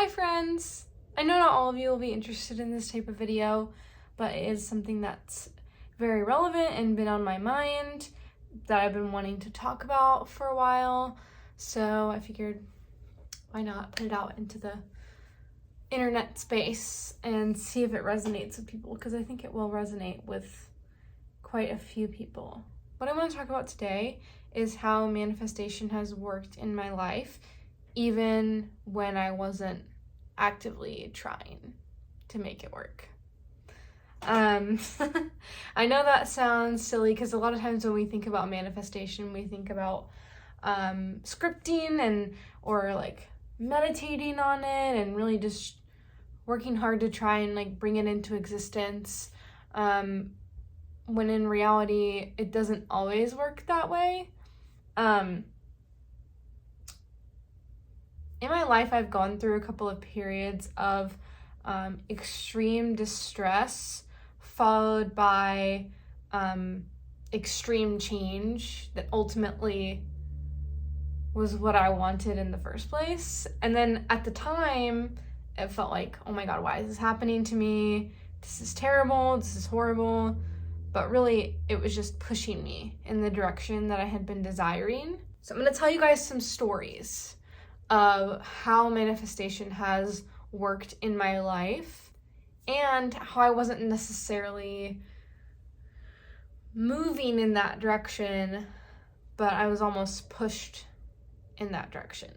Hi friends! I know not all of you will be interested in this type of video, but it is something that's very relevant and been on my mind that I've been wanting to talk about for a while. So I figured, why not put it out into the internet space and see if it resonates with people, because I think it will resonate with quite a few people. What I want to talk about today is how manifestation has worked in my life, even when I wasn't actively trying to make it work. I know that sounds silly because a lot of times when we think about manifestation, we think about scripting or like meditating on it and really just working hard to try and bring it into existence. When in reality, it doesn't always work that way. In my life, I've gone through a couple of periods of extreme distress followed by extreme change that ultimately was what I wanted in the first place. And then at the time, it felt like, oh my God, why is this happening to me? This is terrible, this is horrible. But really, it was just pushing me in the direction that I had been desiring. So I'm gonna tell you guys some stories of how manifestation has worked in my life and how I wasn't necessarily moving in that direction, but I was almost pushed in that direction.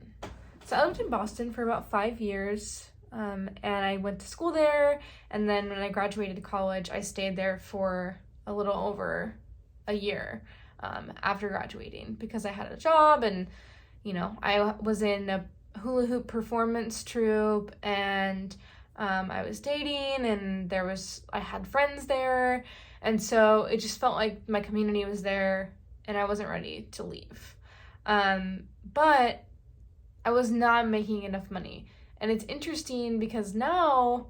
So I lived in Boston for about 5 years, and I went to school there, and then when I graduated college, I stayed there for a little over a year after graduating because I had a job and I was in a hula hoop performance troupe and I was dating and I had friends there. And so it just felt like my community was there and I wasn't ready to leave. But I was not making enough money. And it's interesting because now,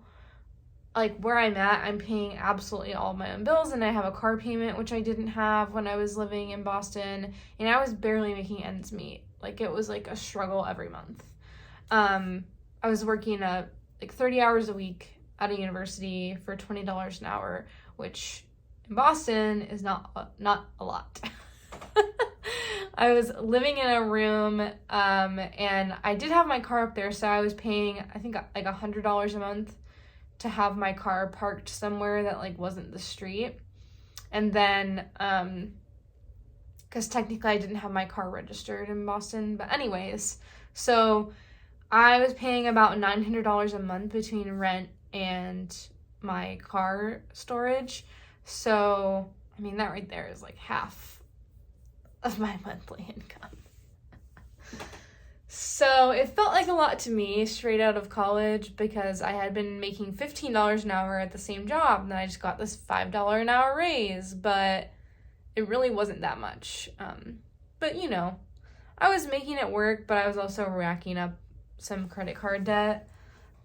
where I'm at, I'm paying absolutely all of my own bills and I have a car payment, which I didn't have when I was living in Boston. And I was barely making ends meet. It was a struggle every month. I was working 30 hours a week at a university for $20 an hour, which in Boston is not a lot. I was living in a room, and I did have my car up there, so I was paying, I think, $100 a month to have my car parked somewhere that wasn't the street. And then, because technically I didn't have my car registered in Boston, but anyways, so I was paying about $900 a month between rent and my car storage. So, that right there is half of my monthly income. So it felt like a lot to me straight out of college because I had been making $15 an hour at the same job, and then I just got this $5 an hour raise, but it really wasn't that much. But I was making it work, but I was also racking up some credit card debt.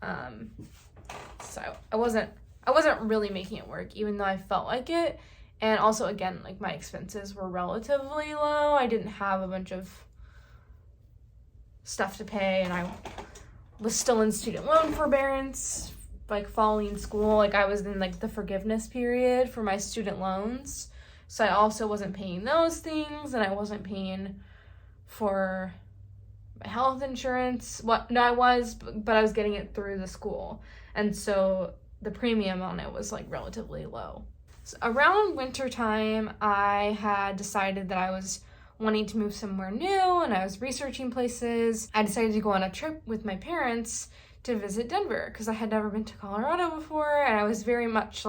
So I wasn't really making it work, even though I felt like it. And also, again, my expenses were relatively low. I didn't have a bunch of stuff to pay, and I was still in student loan forbearance, following school. I was in the forgiveness period for my student loans. So I also wasn't paying those things, and I wasn't paying for my health insurance. I was, but I was getting it through the school. And so the premium on it was relatively low. So around winter time, I had decided that I was wanting to move somewhere new, and I was researching places. I decided to go on a trip with my parents to visit Denver because I had never been to Colorado before, and I was very much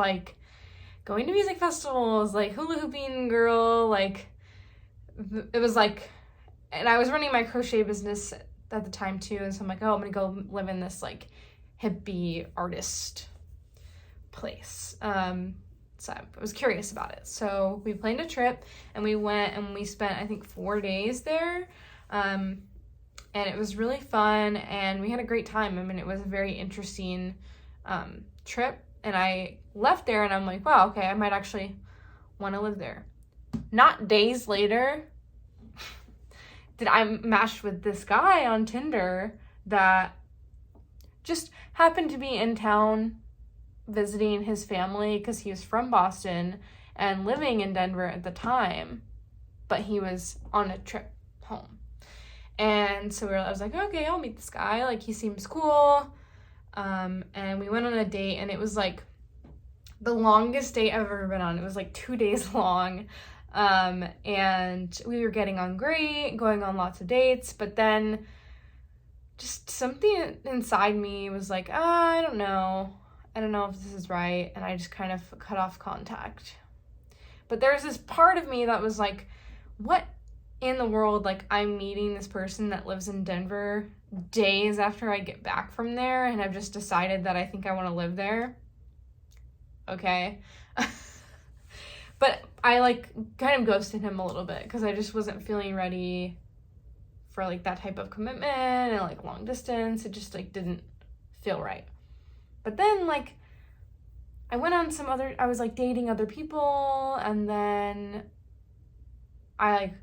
going to music festivals, hula hooping girl, it was and I was running my crochet business at the time too, and so I'm I'm gonna go live in this hippie artist place. So I was curious about it. So we planned a trip and we went and we spent, I think, 4 days there. And it was really fun and we had a great time. It was a very interesting trip. And I left there and I'm wow, okay, I might actually want to live there. Not days later did I match with this guy on Tinder that just happened to be in town visiting his family because he was from Boston and living in Denver at the time, but he was on a trip home. And so I was like, okay, I'll meet this guy. Like, he seems cool. And we went on a date, and it was like the longest date I've ever been on. It was like 2 days long. And we were getting on great, going on lots of dates, but then just something inside me was like, I don't know if this is right, and I just kind of cut off contact. But there's this part of me that was like, what in the world? Like, I'm meeting this person that lives in Denver days after I get back from there, and I've just decided that I think I want to live there. Okay. But I like kind of ghosted him a little bit because I just wasn't feeling ready for like that type of commitment and like long distance. It just like didn't feel right. But then like I went on I was like dating other people, and then I like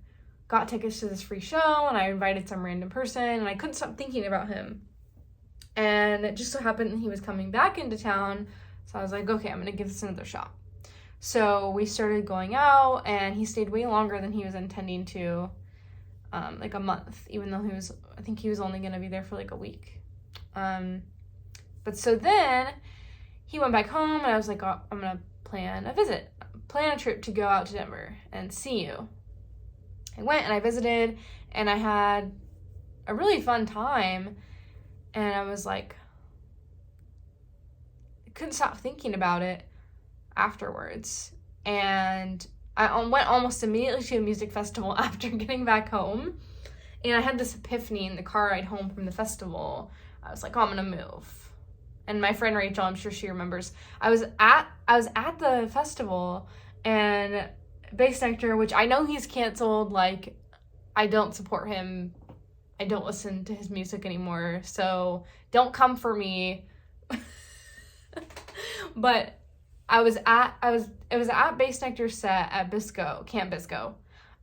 got tickets to this free show, and I invited some random person, and I couldn't stop thinking about him. And it just so happened that he was coming back into town, so I was like, okay, I'm gonna give this another shot. So we started going out, and he stayed way longer than he was intending to, like a month, even though I think he was only gonna be there for like a week. But so then he went back home, and I was like, oh, I'm gonna plan a trip to go out to Denver and see you. I went and I visited, and I had a really fun time, and I was like, I couldn't stop thinking about it afterwards. And I went almost immediately to a music festival after getting back home, and I had this epiphany in the car ride home from the festival. I was like, oh, I'm gonna move. And my friend Rachel, I'm sure she remembers, I was at the festival, and Bassnectar, which I know he's canceled, like, I don't support him. I don't listen to his music anymore, so don't come for me. But it was at Bassnectar's set at Camp Bisco.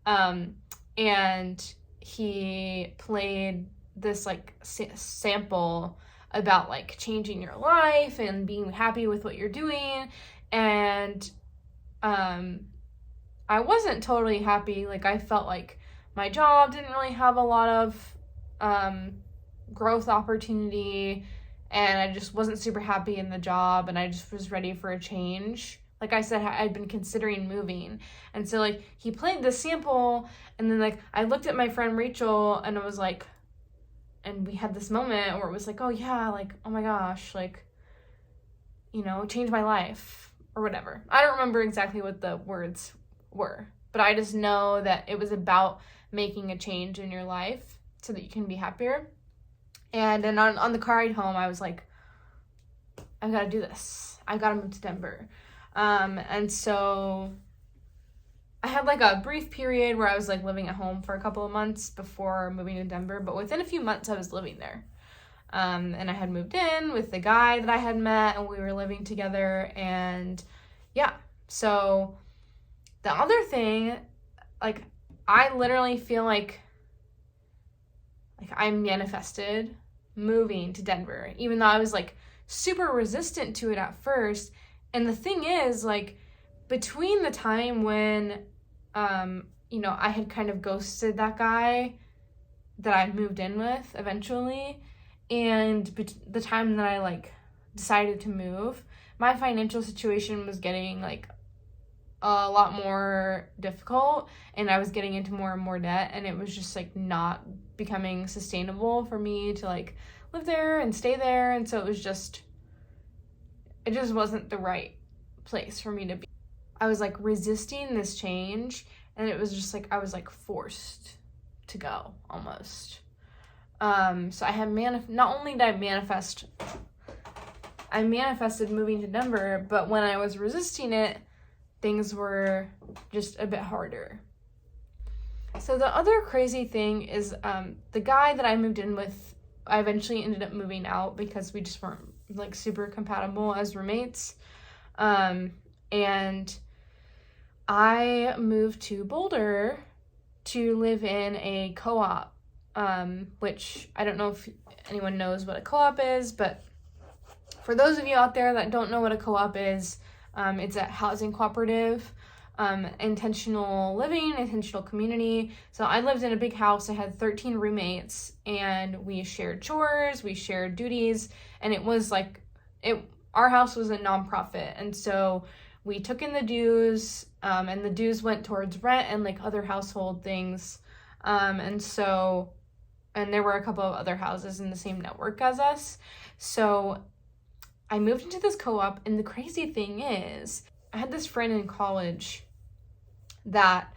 And he played this like sample about like changing your life and being happy with what you're doing, and I wasn't totally happy. Like, I felt like my job didn't really have a lot of growth opportunity, and I just wasn't super happy in the job, and I just was ready for a change. Like I said, I'd been considering moving, and so like he played this sample, and then like I looked at my friend Rachel, and I was like, and we had this moment where it was like, oh yeah, like, oh my gosh, like, you know, change my life or whatever. I don't remember exactly what the words were, but I just know that it was about making a change in your life so that you can be happier. And then on the car ride home, I was like, I've got to do this. I've got to move to Denver. And so I had like a brief period where I was like living at home for a couple of months before moving to Denver, but within a few months I was living there. And I had moved in with the guy that I had met, and we were living together, and yeah. So the other thing, like, I literally feel like I manifested moving to Denver, even though I was like super resistant to it at first. And the thing is, like, between the time when you know, I had kind of ghosted that guy that I moved in with eventually, and the time that I like decided to move, my financial situation was getting like a lot more difficult, and I was getting into more and more debt, and it was just like not becoming sustainable for me to like live there and stay there. And so it just wasn't the right place for me to be. I was like resisting this change, and it was just like I was like forced to go almost. So I had not only did I manifested moving to Denver, but when I was resisting it, things were just a bit harder. So the other crazy thing is the guy that I moved in with, I eventually ended up moving out because we just weren't like super compatible as roommates. And I moved to Boulder to live in a co-op, which I don't know if anyone knows what a co-op is, but For those of you out there that don't know what a co-op is, it's a housing cooperative, intentional living, intentional community. So I lived in a big house. I had 13 roommates, and we shared chores, we shared duties, and it was like, our house was a nonprofit, and so we took in the dues, and the dues went towards rent and like other household things, and there were a couple of other houses in the same network as us. So I moved into this co-op, and the crazy thing is, I had this friend in college that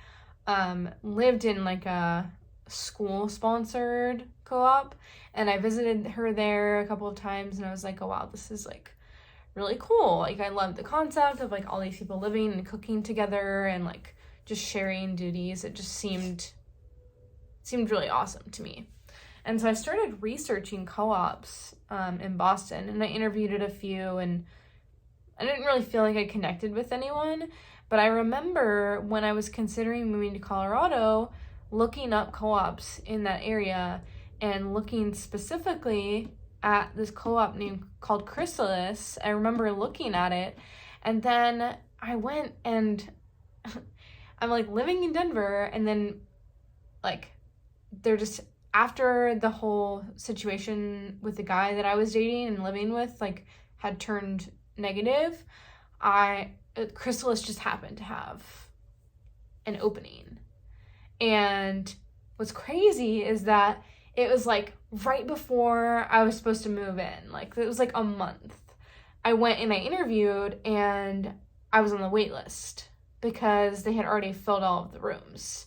lived in like a school-sponsored co-op, and I visited her there a couple of times, and I was like, oh wow, this is like really cool. Like, I love the concept of like all these people living and cooking together and like just sharing duties. It just seemed really awesome to me. And so I started researching co-ops in Boston, and I interviewed at a few, and I didn't really feel like I connected with anyone. But I remember when I was considering moving to Colorado, looking up co-ops in that area and looking specifically at this co-op called Chrysalis. I remember looking at it, and then I went and I'm like living in Denver, and then like they're just, after the whole situation with the guy that I was dating and living with like had turned negative, Chrysalis just happened to have an opening. And what's crazy is that it was like right before I was supposed to move in. Like, it was like a month. I went and I interviewed, and I was on the wait list because they had already filled all of the rooms.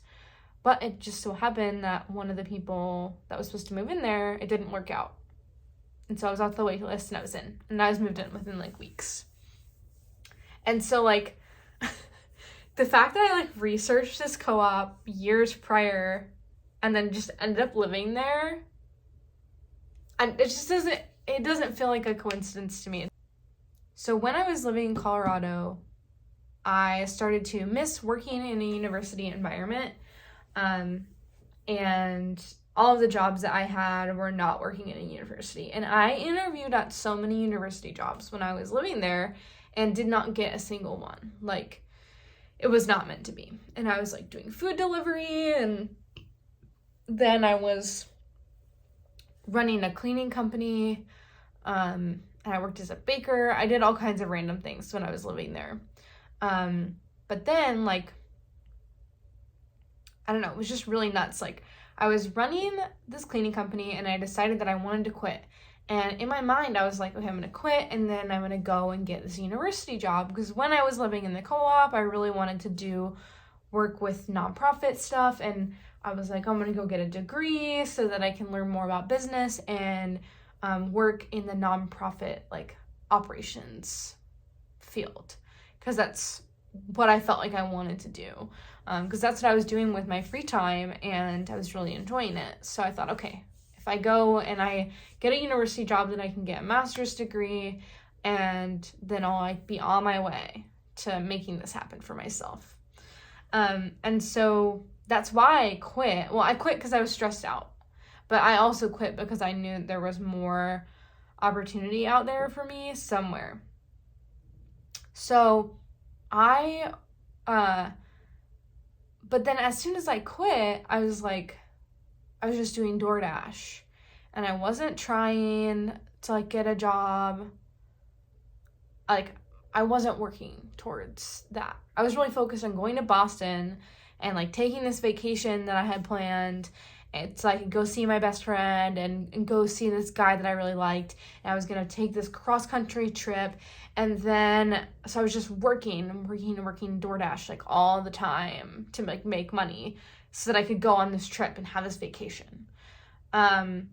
But it just so happened that one of the people that was supposed to move in there, it didn't work out. And so I was off the wait list, and I was in. And I was moved in within like weeks. And so like the fact that I like researched this co-op years prior and then just ended up living there, and it just doesn't feel like a coincidence to me. So when I was living in Colorado, I started to miss working in a university environment. And all of the jobs that I had were not working in a university. And I interviewed at so many university jobs when I was living there and did not get a single one. Like, it was not meant to be. And I was like doing food delivery, and then I was running a cleaning company, and I worked as a baker. I did all kinds of random things when I was living there. But then, like, I don't know, it was just really nuts. Like, I was running this cleaning company, and I decided that I wanted to quit. And in my mind, I was like, okay, I'm going to quit, and then I'm going to go and get this university job. Because when I was living in the co-op, I really wanted to do work with nonprofit stuff. And I was like, I'm going to go get a degree so that I can learn more about business and work in the nonprofit, like, operations field. Because that's what I felt like I wanted to do. Because that's what I was doing with my free time, and I was really enjoying it. So I thought, okay, if I go and I get a university job, then I can get a master's degree, and then I'll like be on my way to making this happen for myself. And so that's why I quit. Well, I quit because I was stressed out, but I also quit because I knew there was more opportunity out there for me somewhere. So but then as soon as I quit, I was just doing DoorDash, and I wasn't trying to like get a job. Like, I wasn't working towards that. I was really focused on going to Boston and like taking this vacation that I had planned. It's like go see my best friend and go see this guy that I really liked. And I was going to take this cross-country trip. And then, so I was just working DoorDash like all the time to like make money so that I could go on this trip and have this vacation. And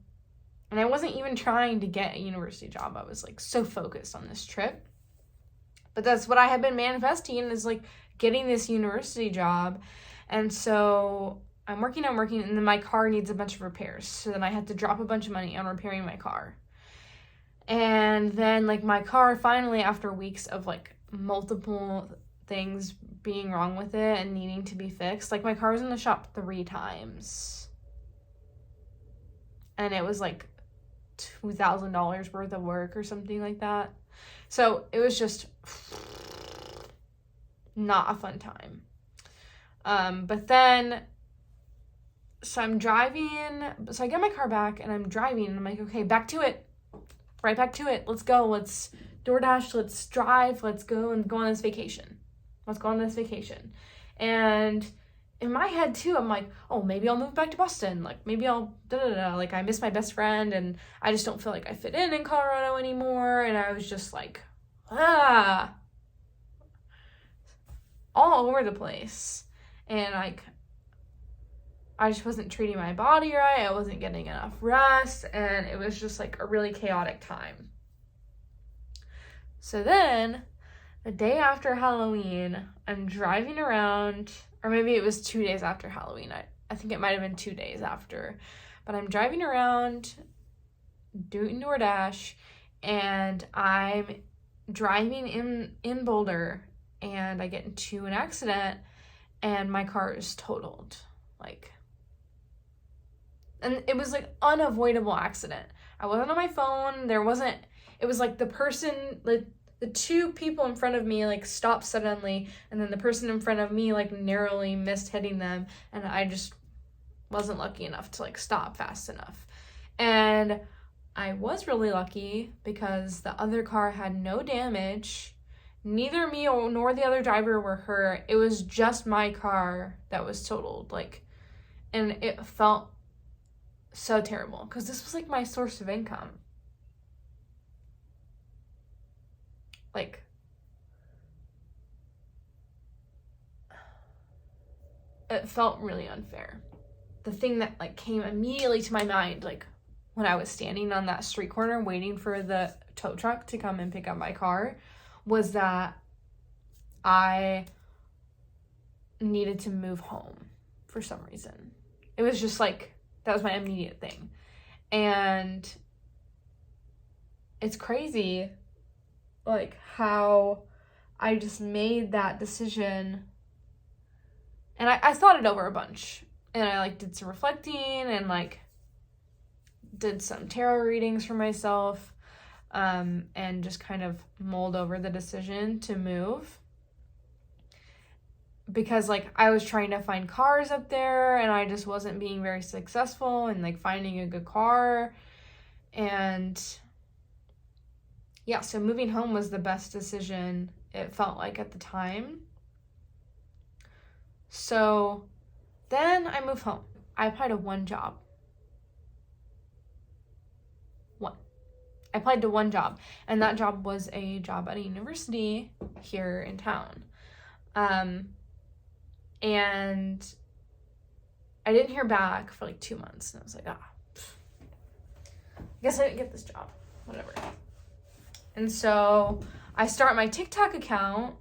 I wasn't even trying to get a university job. I was like so focused on this trip. But that's what I had been manifesting, is like getting this university job. And so I'm working, and then my car needs a bunch of repairs. So then I had to drop a bunch of money on repairing my car. And then like my car finally, after weeks of like multiple things being wrong with it and needing to be fixed, like my car was in the shop 3 times. And it was like $2,000 worth of work or something like that. So it was just not a fun time. But then, so I'm driving, so I get my car back and I'm driving and I'm like, okay, back to it, right back to it. Let's go. Let's DoorDash. Let's drive. Let's go and go on this vacation. Let's go on this vacation. And in my head too, I'm like, oh, maybe I'll move back to Boston. Like maybe I'll like I miss my best friend and I just don't feel like I fit in Colorado anymore. And I was just like, all over the place. And like, I just wasn't treating my body right. I wasn't getting enough rest. And it was just like a really chaotic time. So then, the day after Halloween, I'm driving around, or maybe it was 2 days after Halloween. I think it might have been 2 days after. But I'm driving around doing DoorDash, and I'm driving in Boulder, and I get into an accident, and my car is totaled. And it was like unavoidable accident. I wasn't on my phone. It was like the person, like the two people in front of me like stopped suddenly, and then the person in front of me like narrowly missed hitting them, and I just wasn't lucky enough to like stop fast enough. And I was really lucky because the other car had no damage. Neither me nor the other driver were hurt. It was just my car that was totaled. And it felt so terrible because this was like my source of income. It felt really unfair. The thing that like came immediately to my mind, like when I was standing on that street corner waiting for the tow truck to come and pick up my car, was that I needed to move home for some reason. It was just like, that was my immediate thing. And it's crazy, like, how I just made that decision. And I thought it over a bunch. And I, like, did some reflecting and, like, did some tarot readings for myself. And just kind of mulled over the decision to move. Because, like, I was trying to find cars up there, and I just wasn't being very successful in, like, finding a good car. And, yeah, so moving home was the best decision, it felt like, at the time. So then I moved home. I applied to one job. I applied to one job, and that job was a job at a university here in town. And I didn't hear back for like 2 months, and I was like, I guess I didn't get this job, whatever. And so I start my TikTok account,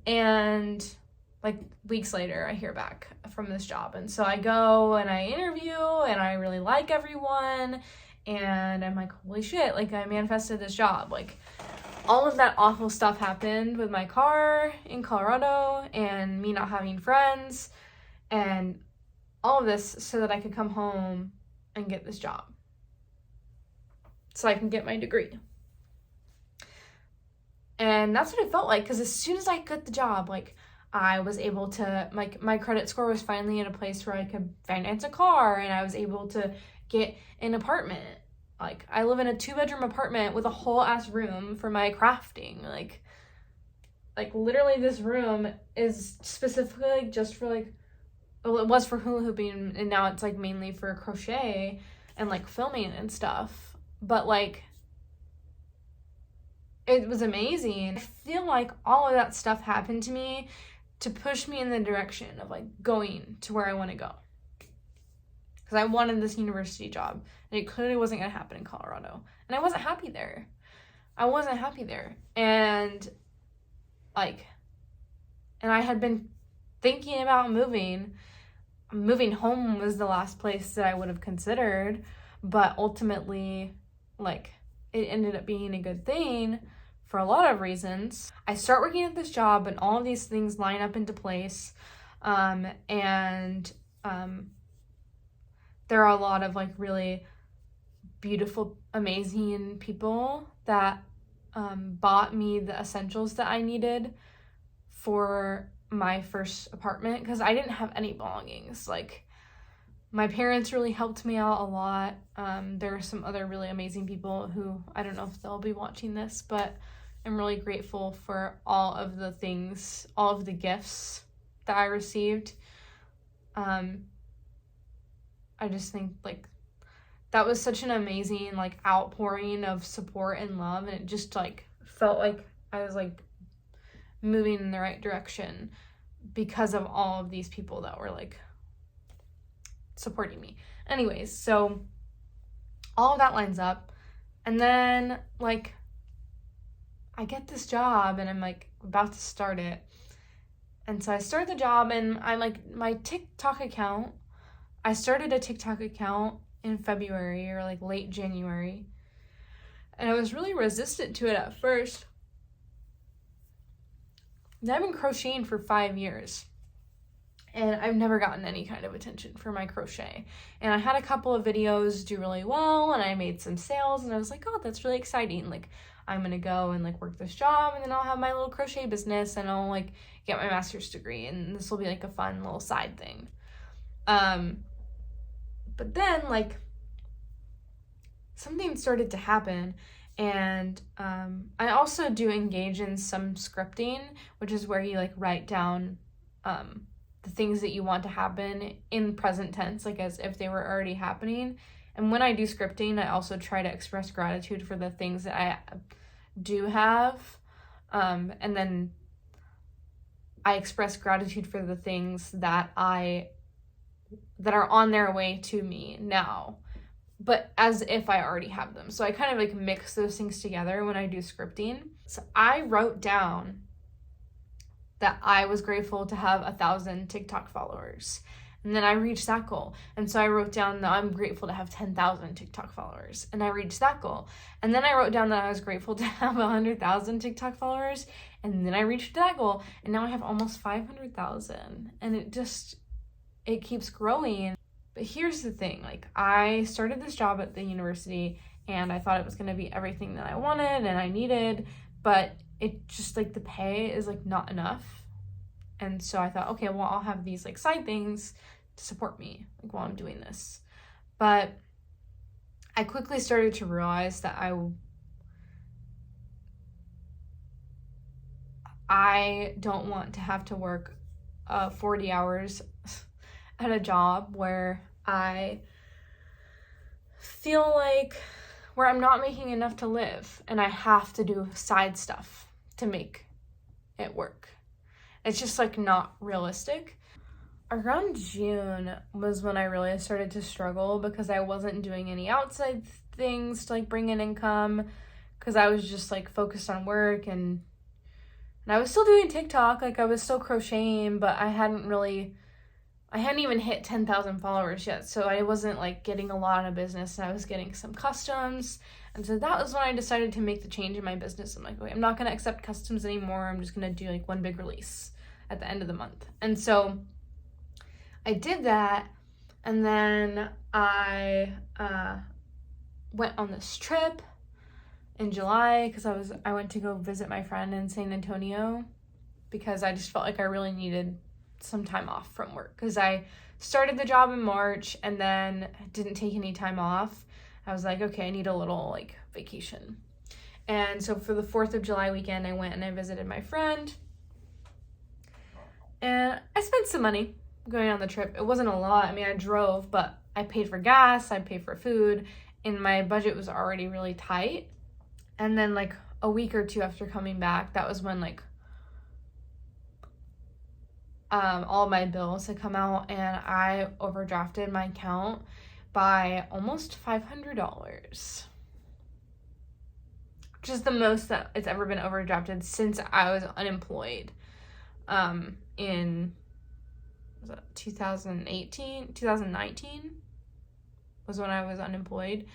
and like weeks later, I hear back from this job. And so I go and I interview, and I really like everyone, and I'm like, holy shit, like I manifested this job. Like all of that awful stuff happened with my car in Colorado and me not having friends and all of this so that I could come home and get this job. So I can get my degree. And that's what it felt like, because as soon as I got the job, like I was able to, like my credit score was finally in a place where I could finance a car, and I was able to get an apartment. Like I live in a 2-bedroom apartment with a whole ass room for my crafting. Like literally this room is specifically like just for like, well, it was for hula hooping, and now it's like mainly for crochet and like filming and stuff. But like it was amazing. I feel like all of that stuff happened to me to push me in the direction of like going to where I want to go. Because I wanted this university job, and it clearly wasn't going to happen in Colorado. And I wasn't happy there. And I had been thinking about moving. Moving home was the last place that I would have considered, but ultimately, like, it ended up being a good thing for a lot of reasons. I start working at this job, and all of these things line up into place, there are a lot of like really beautiful, amazing people that bought me the essentials that I needed for my first apartment, because I didn't have any belongings. Like, my parents really helped me out a lot. There are some other really amazing people who, I don't know if they'll be watching this, but I'm really grateful for all of the things, all of the gifts that I received. I just think, like, that was such an amazing, like, outpouring of support and love, and it just, like, felt like I was, like, moving in the right direction because of all of these people that were, like, supporting me. Anyways, so all of that lines up, and then, like, I get this job, and I'm, like, about to start it, and so I start the job, and I'm, like, my TikTok account, I started a TikTok account in February or, like, late January, and I was really resistant to it at first. And I've been crocheting for 5 years, and I've never gotten any kind of attention for my crochet. And I had a couple of videos do really well, and I made some sales, and I was like, oh, that's really exciting. Like, I'm gonna go and, like, work this job, and then I'll have my little crochet business, and I'll, like, get my master's degree, and this will be, like, a fun little side thing. But then, like, something started to happen, and I also do engage in some scripting, which is where you, like, write down the things that you want to happen in present tense, like, as if they were already happening. And when I do scripting, I also try to express gratitude for the things that I do have, and then I express gratitude for the things that are on their way to me now, but as if I already have them. So I kind of, like, mix those things together when I do scripting. So I wrote down that I was grateful to have 1,000 TikTok followers. And then I reached that goal. And so I wrote down that I'm grateful to have 10,000 TikTok followers. And I reached that goal. And then I wrote down that I was grateful to have 100,000 TikTok followers. And then I reached that goal. And now I have almost 500,000. And it keeps growing. But here's the thing. Like, I started this job at the university, and I thought it was going to be everything that I wanted and I needed. But it just, like, the pay is, like, not enough. And so I thought, okay, well, I'll have these, like, side things to support me, like, while I'm doing this. But I quickly started to realize that I don't want to have to work 40 hours at a job where I feel like where I'm not making enough to live, and I have to do side stuff to make it work. It's just, like, not realistic. Around June was when I really started to struggle, because I wasn't doing any outside things to, like, bring in income, because I was just, like, focused on work, and I was still doing TikTok, like, I was still crocheting, but I hadn't even hit 10,000 followers yet, so I wasn't, like, getting a lot of business, and I was getting some customs. And so that was when I decided to make the change in my business. I'm like, okay, I'm not going to accept customs anymore. I'm just going to do, like, one big release at the end of the month. And so I did that, and then I went on this trip in July, because I went to go visit my friend in San Antonio, because I just felt like I really needed some time off from work, because I started the job in March and then didn't take any time off. I was like, okay, I need a little, like, vacation. And so for the 4th of July weekend, I went and I visited my friend, and I spent some money going on the trip. It wasn't a lot. I mean, I drove, but I paid for gas, I paid for food, and my budget was already really tight. And then, like, a week or two after coming back, that was when, like, all my bills had come out, and I overdrafted my account by almost $500, which is the most that it's ever been overdrafted since I was unemployed. In 2019 was when I was unemployed.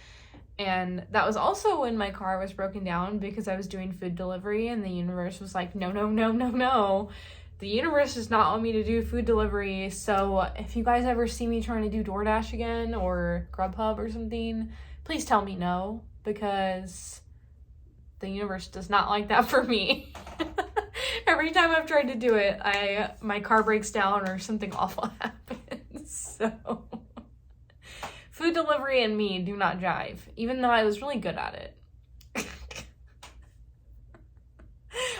And that was also when my car was broken down, because I was doing food delivery, and the universe was like, no. The universe does not want me to do food delivery. So if you guys ever see me trying to do DoorDash again or Grubhub or something, please tell me no, because the universe does not like that for me. Every time I've tried to do it, my car breaks down or something awful happens. So food delivery and me do not jive, even though I was really good at it.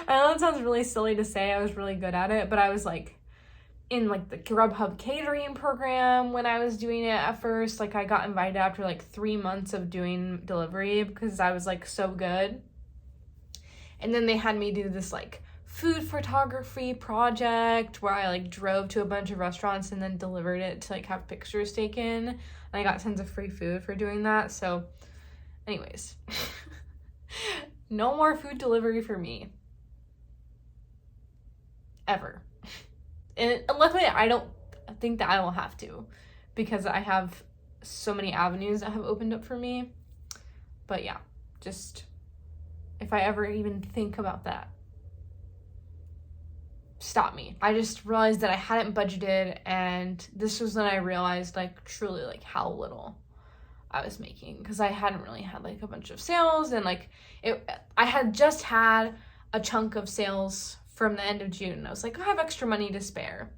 I know that sounds really silly to say I was really good at it, but I was like in like the Grubhub catering program when I was doing it at first. Like I got invited after like 3 months of doing delivery because I was like so good. And then they had me do this like food photography project where I like drove to a bunch of restaurants and then delivered it to like have pictures taken. And I got tons of free food for doing that. So anyways, no more food delivery for me. Ever. And luckily I don't think that I will have to, because I have so many avenues that have opened up for me. But yeah, just if I ever even think about that, stop me. I just realized that I hadn't budgeted, and this was when I realized like truly like how little I was making, because I hadn't really had like a bunch of sales, and like I had just had a chunk of sales from the end of June. I was like, I have extra money to spare.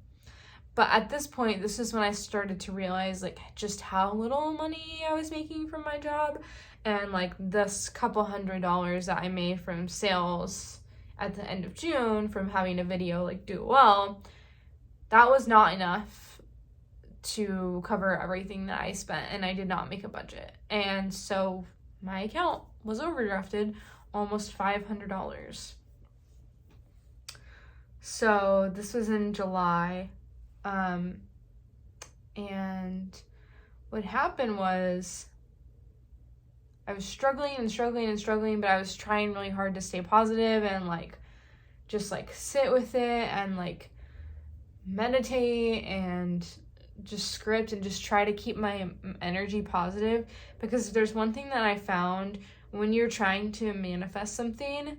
But at this point, this is when I started to realize like just how little money I was making from my job, and like this couple $100 that I made from sales at the end of June from having a video like do well, that was not enough to cover everything that I spent, and I did not make a budget. And so my account was overdrafted almost $500. So this was in July. And what happened was I was struggling, but I was trying really hard to stay positive and like just like sit with it and like meditate and just script and just try to keep my energy positive. Because there's one thing that I found: when you're trying to manifest something,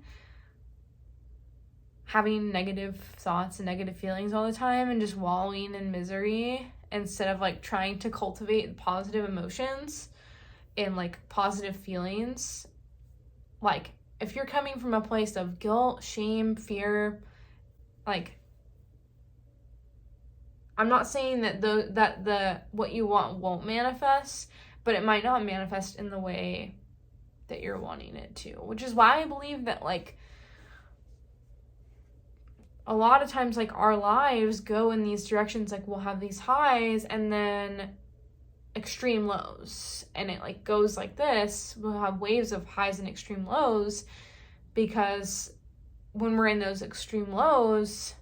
having negative thoughts and negative feelings all the time and just wallowing in misery instead of like trying to cultivate positive emotions and like positive feelings, like if you're coming from a place of guilt, shame, fear, like I'm not saying that the what you want won't manifest, but it might not manifest in the way that you're wanting it to, which is why I believe that like a lot of times like our lives go in these directions. Like we'll have these highs and then extreme lows, and it like goes like this. We'll have waves of highs and extreme lows, because when we're in those extreme lows,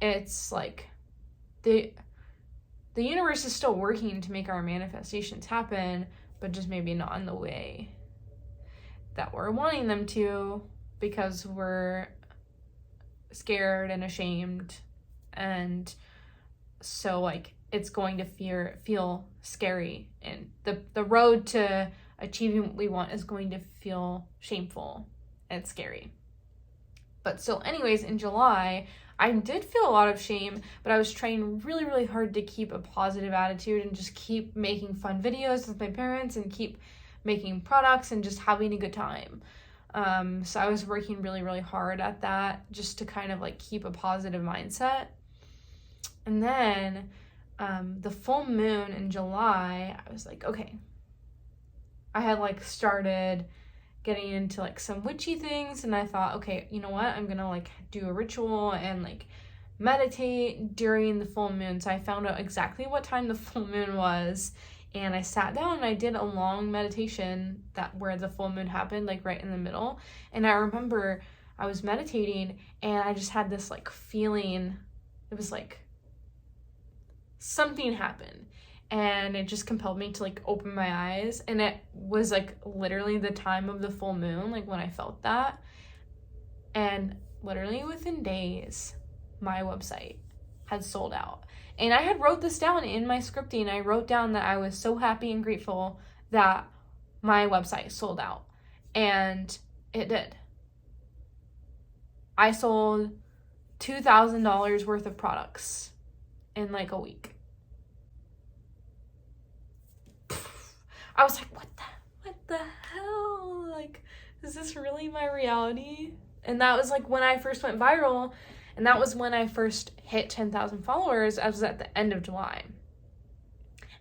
it's like the universe is still working to make our manifestations happen, but just maybe not in the way that we're wanting them to, because we're scared and ashamed, and so like it's going to feel scary, and the road to achieving what we want is going to feel shameful and scary. But so anyways, in July I did feel a lot of shame, but I was trying really, really hard to keep a positive attitude and just keep making fun videos with my parents and keep making products and just having a good time. So I was working really, really hard at that just to kind of like keep a positive mindset. And then the full moon in July, I was like, okay. I had like started getting into like some witchy things, and I thought, okay, you know what? I'm gonna like do a ritual and like meditate during the full moon. So I found out exactly what time the full moon was, and I sat down and I did a long meditation where the full moon happened, like right in the middle. And I remember I was meditating and I just had this like feeling. It was like something happened, and it just compelled me to like open my eyes, and it was like literally the time of the full moon, like when I felt that. And literally within days my website had sold out. And I had wrote this down in my scripting. I wrote down that I was so happy and grateful that my website sold out, and it did. I sold $2,000 worth of products in like a week. I was like, what the hell? Like, is this really my reality? And that was like when I first went viral, and that was when I first hit 10,000 followers. I was at the end of July.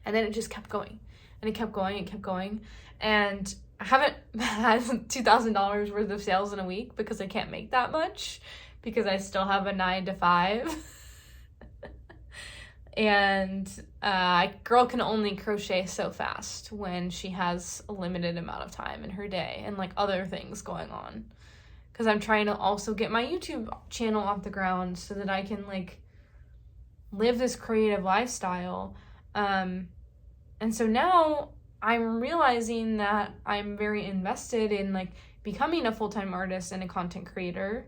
And then it just kept going, and it kept going, and kept going. And I haven't had $2,000 worth of sales in a week because I can't make that much because I still have a 9-to-5. And a girl can only crochet so fast when she has a limited amount of time in her day and like other things going on. Because I'm trying to also get my YouTube channel off the ground so that I can like live this creative lifestyle. And so now I'm realizing that I'm very invested in like becoming a full-time artist and a content creator,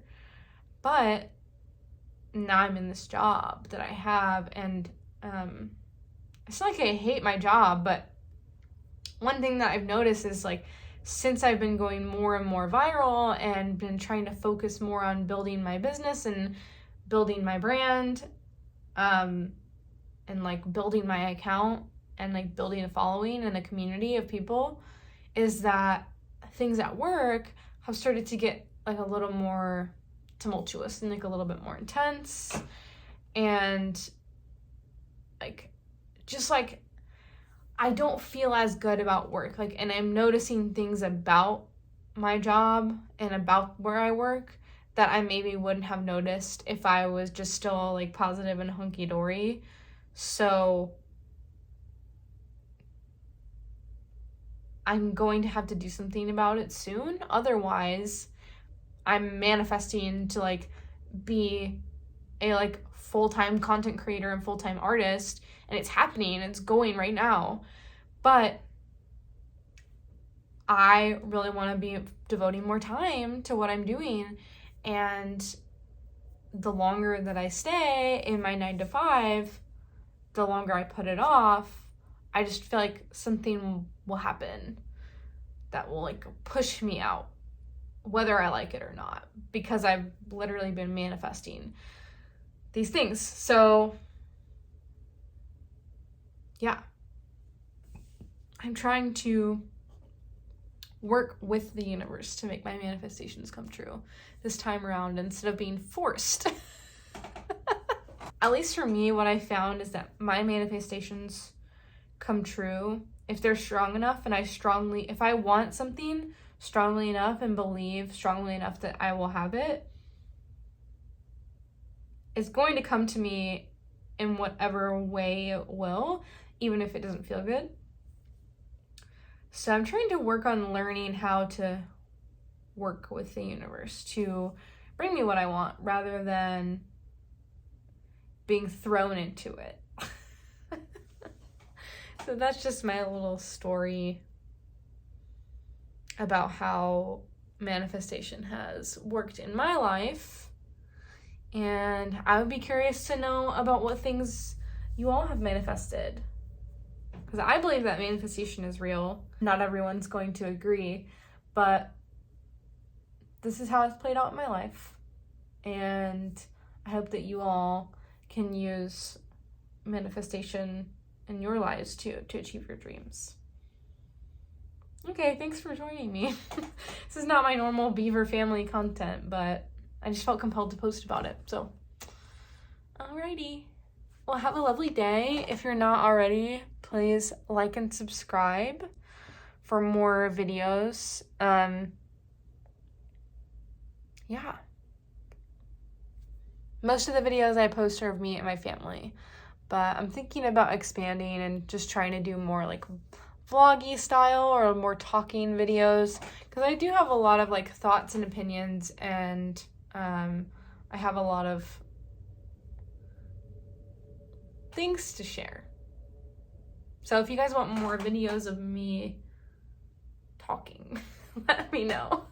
but now I'm in this job that I have, and it's not like I hate my job, but one thing that I've noticed is like since I've been going more and more viral and been trying to focus more on building my business and building my brand, and like building my account and like building a following and a community of people, is that things at work have started to get like a little more tumultuous and like a little bit more intense, and like just like I don't feel as good about work. Like, and I'm noticing things about my job and about where I work that I maybe wouldn't have noticed if I was just still like positive and hunky-dory. So I'm going to have to do something about it soon. Otherwise, I'm manifesting to like be a like full-time content creator and full-time artist, and it's happening, it's going right now. But I really want to be devoting more time to what I'm doing, and the longer that I stay in my 9-to-5, the longer I put it off, I just feel like something will happen that will like push me out, whether I like it or not, because I've literally been manifesting these things. So yeah, I'm trying to work with the universe to make my manifestations come true this time around instead of being forced. At least for me, what I found is that my manifestations come true if they're strong enough, and if I want something strongly enough and believe strongly enough that I will have it, it's going to come to me in whatever way it will, even if it doesn't feel good. So I'm trying to work on learning how to work with the universe to bring me what I want rather than being thrown into it. So that's just my little story about how manifestation has worked in my life. And I would be curious to know about what things you all have manifested, because I believe that manifestation is real. Not everyone's going to agree, but this is how it's played out in my life. And I hope that you all can use manifestation in your lives too to achieve your dreams. Okay, thanks for joining me. This is not my normal Beaver family content, but I just felt compelled to post about it. So, alrighty. Well, have a lovely day. If you're not already, please like and subscribe for more videos. Yeah. Most of the videos I post are of me and my family, but I'm thinking about expanding and just trying to do more like vloggy style or more talking videos, because I do have a lot of like thoughts and opinions, and I have a lot of things to share. So if you guys want more videos of me talking, let me know.